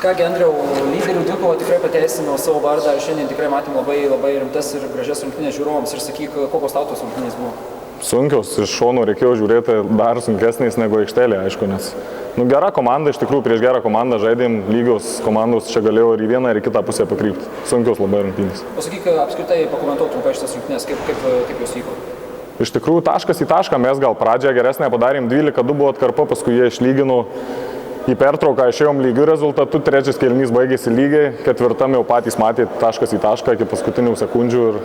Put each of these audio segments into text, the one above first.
Kągi, Andriau, lyderių dvikova tikrai pateisino savo vardą ir šiandien tikrai matėm labai rimtas ir gražias rungtynės žiūrovams. Ir sakyk, kokios tau tos rungtynės buvo? Sunkios, iš šono reikėjo žiūrėti dar sunkesnės negu aikštelė, aišku, nes gera komanda, iš tikrųjų prieš gerą komandą žaidėm, lygios komandos čia galėjo ir į vieną, ir į kitą pusę pakrypti. Sunkios labai rungtynės. Pasakyk, apskritai pakomentuok trumpai šitas rungtynės, kaip jos vyko? Iš tikrųjų, taškas į tašką, mes gal pradžią geresnę padarėm, 12-2 buvo atkarpa, paskui jie išlygino. Į pertrauką išėjom lygių rezultatų, trečias kėlinys baigėsi lygiai, ketvirtam jau patys matė taškas į tašką iki paskutinių sekundžių ir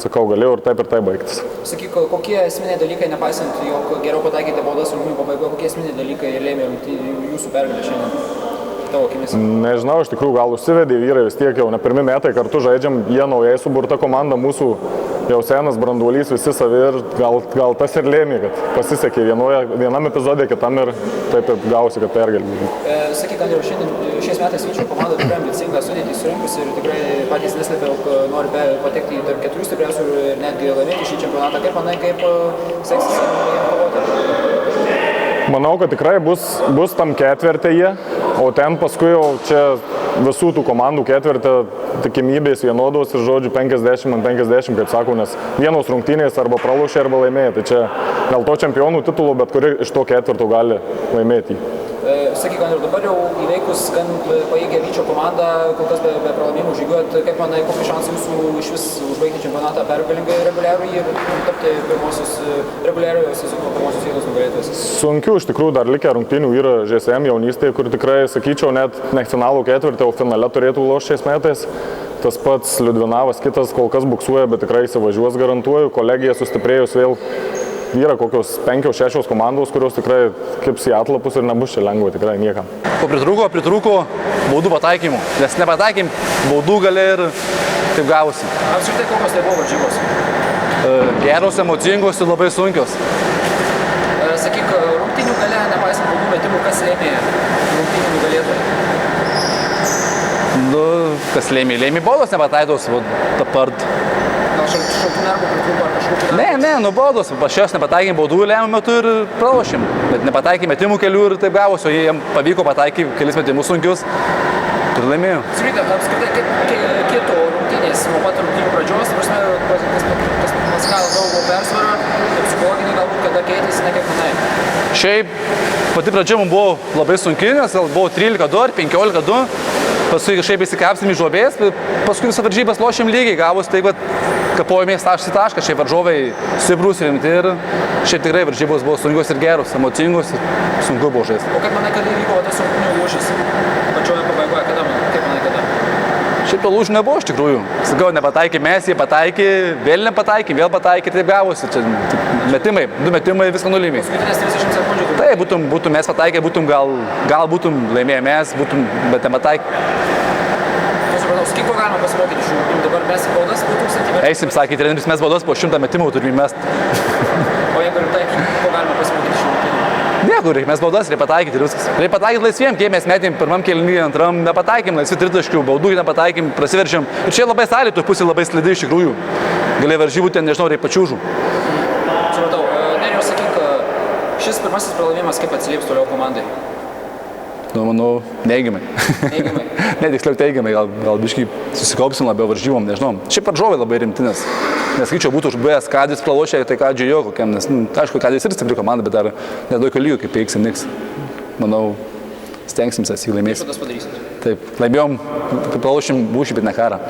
sakau, galėjau ir taip baigtis. Sakyk, kokie esminiai dalykai, nepaisant, jog geriau pataikėte baudas rungtynių pabaigoje, kokie esminiai dalykai lėmė jūsų pergalę šiandien? Tavo akimis? Nežinau, iš tikrųjų gal užsivedė vyrai, vis tiek jau ne pirmi metai kartu žaidžiam, jie naujai suburta komanda, mūsų jau senas branduolys, visi savi ir gal tas ir lėmė, kad pasisekė vienam epizodė, kitam ir taip gausi, kad pergalė. Sakyk, Andriau, šiais metais Vyčio komanda tikrai ambicinga sudėtį surinkusi ir tikrai patys neslėpė, jog nori patekti į tarp 4 stipriausių ir netgi laimėti šį čempionatą. Kaip manai, kaip seksis jiem kovoti? Manau, kad tikrai bus tam ketvirtėje, o ten paskui jau čia visų tų komandų ketvirtė tikimybės vienodos ir žodžiu 50-50, kaip sakau, nes vienos rungtynės arba pralošė arba laimėjo. Tai čia gal to čempionų titulo, bet kuri iš to ketvirto gali laimėti. Sakyk, Andriau, dabar jau įveikus gan pajėgę Vyčio komandą, kol kas be pralaimimų žygiuot, kaip manai, kokie šansai jūsų iš vis užbaigti čempionatą pergalingai reguliarųjį ir tapti reguliariojo sezono pirmosios vietos nugalėtojais? Sunkių, iš tikrųjų dar likę rungtynių yra ŽSM jaunystėje, kur tikrai, sakyčiau, net ne finalų ketvirtį, o finale turėtų lošti šiais metais. Tas pats Liudvinavas, kitas kol kas buksuoja, bet tikrai įsivažiuos, garantuoju. Kolegija sustiprėjus vėl. Yra kokios 5-6 komandos, kurios tikrai kaip į atlapus ir nebus čia lengva tikrai niekam. Ko pritrūko baudų pataikymų, nes nepataikym baudų gali ir taip gavosi. Apskritai, kokios tai buvo varžybos? Geros, emocingos ir labai sunkios. Sakyk, rungtynių gale, nepaisant baudų metimų, kas lėmė rungtynių nugalėtojai? Kas lėmė? Lėmė baudos nepataitos, tapart. Gal šaltų nervų pritrūko ar kažkokiu? Ne, baudos. Pašios nepataikėm baudų lėmų metu ir pralošėm. Bet nepataikėm metimų kelių ir taip gavosi, o jiem pavyko pataikyti kelis metimus sunkius ir laimėjo. Apskritai, kaip kito rungtynės nuo pat rungtynių pradžios, tas Maskalo daug persvarą, psichologinį galbūt, kada keitėsi, ne kaip manai? Šiaip pati pradžia mums buvo labai sunki, nes buvo 13-2 ar 15-2. Paskui kažkaip įsikapsim į žuobės, paskui visą varžybas lošėm lygiai, gavus taip, kad kapojomės taškas į tašką, šiaip varžovai stiprūs rimti ir šiaip tikrai varžybos buvo sunkios ir geros, emocingos ir sunku buvo žaisti. O kaip manai, kada įvyko tas rungtynių lūžis pačioje pabaigoje, kaip manai, kada? Šiaip to lūžių nebuvo iš tikrųjų. Sakau, nepataikė mes, jie pataikė, vėl nepataikė, vėl pataikė, taip gavosi. Čia metimai, 2 metimai viską nulėmė. Paskutinės 30 sekundžių. Tai būtum mes pataikę, gal būtum laimėję mes, bet nepataikė. Kiek ko galima pasimokyti iš jų? Dabar mes į baudas po 1000 metų. Eisim, sakė treneris, mes baudas po 100 metimų turime mest. O jeigu rimtai, ko galima pasimokyti iš jų? Niekur, mes baudas reikia pataikyti ir viskas. Reikia pataikyti laisviem, kai mes metėm pirmam kėliny, antram nepataikėm, laisvi tritaškių, baudų nepataikėm, prasiveržiam. Ir čia labai salė, tu pusė labai slidi iš tikrųjų. Galėjai varžybų ten, nežinau, reikia pačiūžų. Supratau, Nerijau, sakyk, šis pirmasis pralaimėjimas kaip atsilieps toliau komandai? Manau, neigiamai. Neigiamai? Ne, tiksliau teigiamai, gal biškai susikaupsim labiau varžybom, nežinau. Šiaip varžovai labai rimti, nes skaičiau būtų užbuvęs Kadis pralošė, tai Kadžio jo kokiam, nes, aišku, Kadis ir stipri komanda, bet dar nedaugiau lygių kaip Eiks ir Niks. Manau, stengsimės laimėti. Išvadas padarysit? Taip, laimėjom, kaip pralošim būšį, bet ne karą.